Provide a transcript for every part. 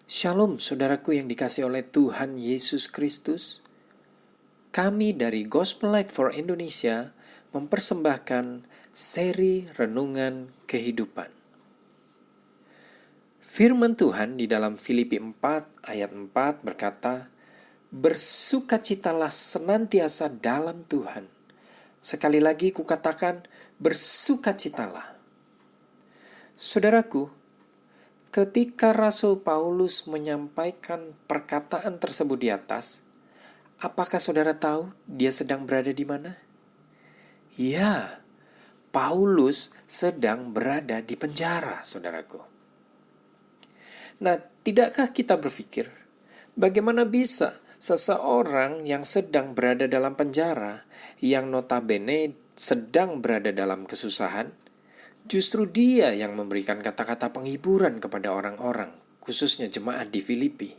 Shalom saudaraku yang dikasihi oleh Tuhan Yesus Kristus. Kami dari Gospel Light for Indonesia mempersembahkan seri Renungan Kehidupan. Firman Tuhan di dalam Filipi 4 ayat 4 berkata, "Bersukacitalah senantiasa dalam Tuhan." Sekali lagi kukatakan, bersukacitalah. Saudaraku, ketika Rasul Paulus menyampaikan perkataan tersebut di atas, apakah saudara tahu dia sedang berada di mana? Ya, Paulus sedang berada di penjara, saudaraku. Nah, tidakkah kita berpikir, bagaimana bisa seseorang yang sedang berada dalam penjara, yang notabene sedang berada dalam kesusahan, justru dia yang memberikan kata-kata penghiburan kepada orang-orang, khususnya jemaat di Filipi.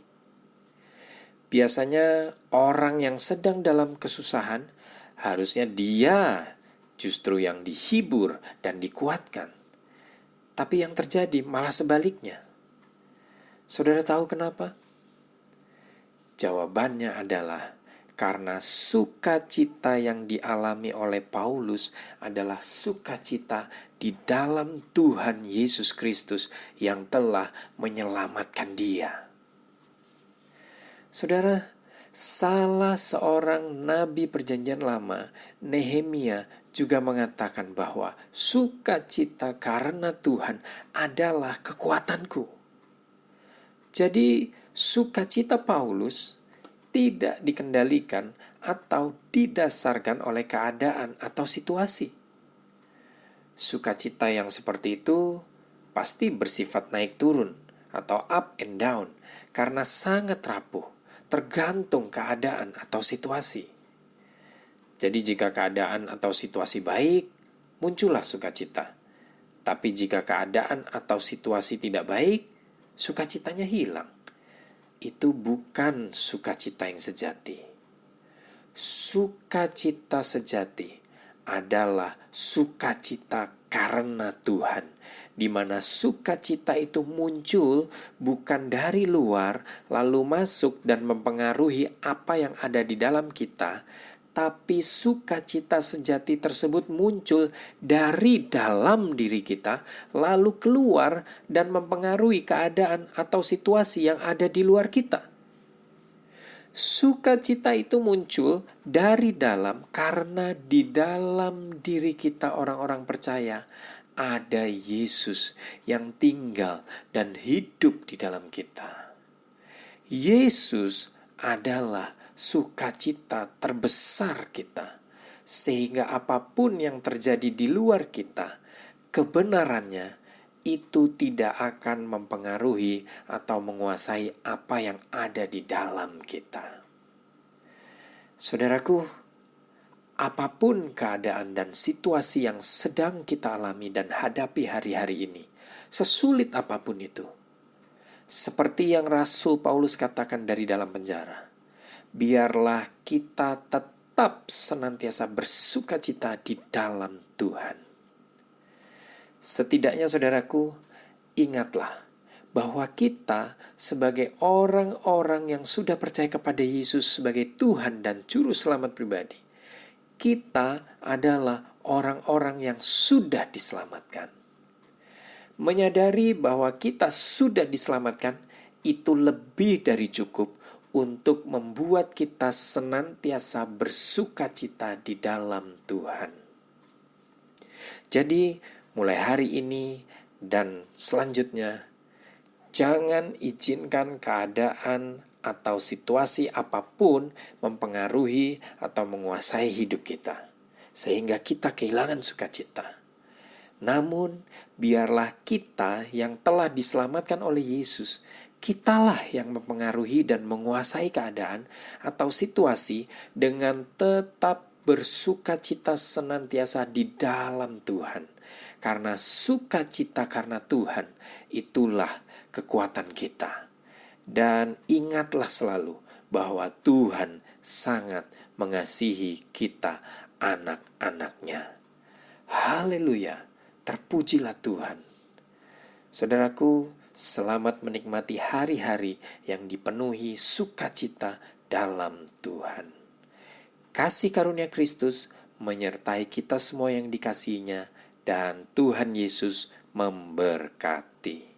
Biasanya orang yang sedang dalam kesusahan, harusnya dia justru yang dihibur dan dikuatkan. Tapi yang terjadi malah sebaliknya. Saudara tahu kenapa? Jawabannya adalah karena sukacita yang dialami oleh Paulus adalah sukacita di dalam Tuhan Yesus Kristus yang telah menyelamatkan dia. Saudara, salah seorang nabi perjanjian lama, Nehemia, juga mengatakan bahwa sukacita karena Tuhan adalah kekuatanku. Jadi sukacita Paulus tidak dikendalikan atau didasarkan oleh keadaan atau situasi. Sukacita yang seperti itu pasti bersifat naik turun atau up and down karena sangat rapuh, tergantung keadaan atau situasi. Jadi jika keadaan atau situasi baik, muncullah sukacita. Tapi jika keadaan atau situasi tidak baik, sukacitanya hilang. Itu bukan sukacita yang sejati. Sukacita sejati adalah sukacita karena Tuhan, di mana sukacita itu muncul bukan dari luar lalu masuk dan mempengaruhi apa yang ada di dalam kita, tapi sukacita sejati tersebut muncul dari dalam diri kita, lalu keluar dan mempengaruhi keadaan atau situasi yang ada di luar kita. Sukacita itu muncul dari dalam karena di dalam diri kita orang-orang percaya ada Yesus yang tinggal dan hidup di dalam kita. Yesus adalah sukacita terbesar kita, sehingga apapun yang terjadi di luar kita, kebenarannya itu tidak akan mempengaruhi atau menguasai apa yang ada di dalam kita. Saudaraku, apapun keadaan dan situasi yang sedang kita alami dan hadapi hari-hari ini, sesulit apapun itu, seperti yang Rasul Paulus katakan dari dalam penjara, biarlah kita tetap senantiasa bersukacita di dalam Tuhan. Setidaknya saudaraku, ingatlah bahwa kita sebagai orang-orang yang sudah percaya kepada Yesus sebagai Tuhan dan Juru Selamat pribadi, kita adalah orang-orang yang sudah diselamatkan. Menyadari bahwa kita sudah diselamatkan itu lebih dari cukup untuk membuat kita senantiasa bersukacita di dalam Tuhan. Jadi mulai hari ini dan selanjutnya, jangan izinkan keadaan atau situasi apapun mempengaruhi atau menguasai hidup kita, sehingga kita kehilangan sukacita. Namun, biarlah kita yang telah diselamatkan oleh Yesus, kitalah yang mempengaruhi dan menguasai keadaan atau situasi dengan tetap bersukacita senantiasa di dalam Tuhan. Karena sukacita karena Tuhan, itulah kekuatan kita. Dan ingatlah selalu bahwa Tuhan sangat mengasihi kita, anak-anaknya. Haleluya, terpujilah Tuhan. Saudaraku, Selamat menikmati hari-hari yang dipenuhi sukacita dalam Tuhan. Kasih karunia Kristus menyertai kita semua yang dikasihinya, dan Tuhan Yesus memberkati.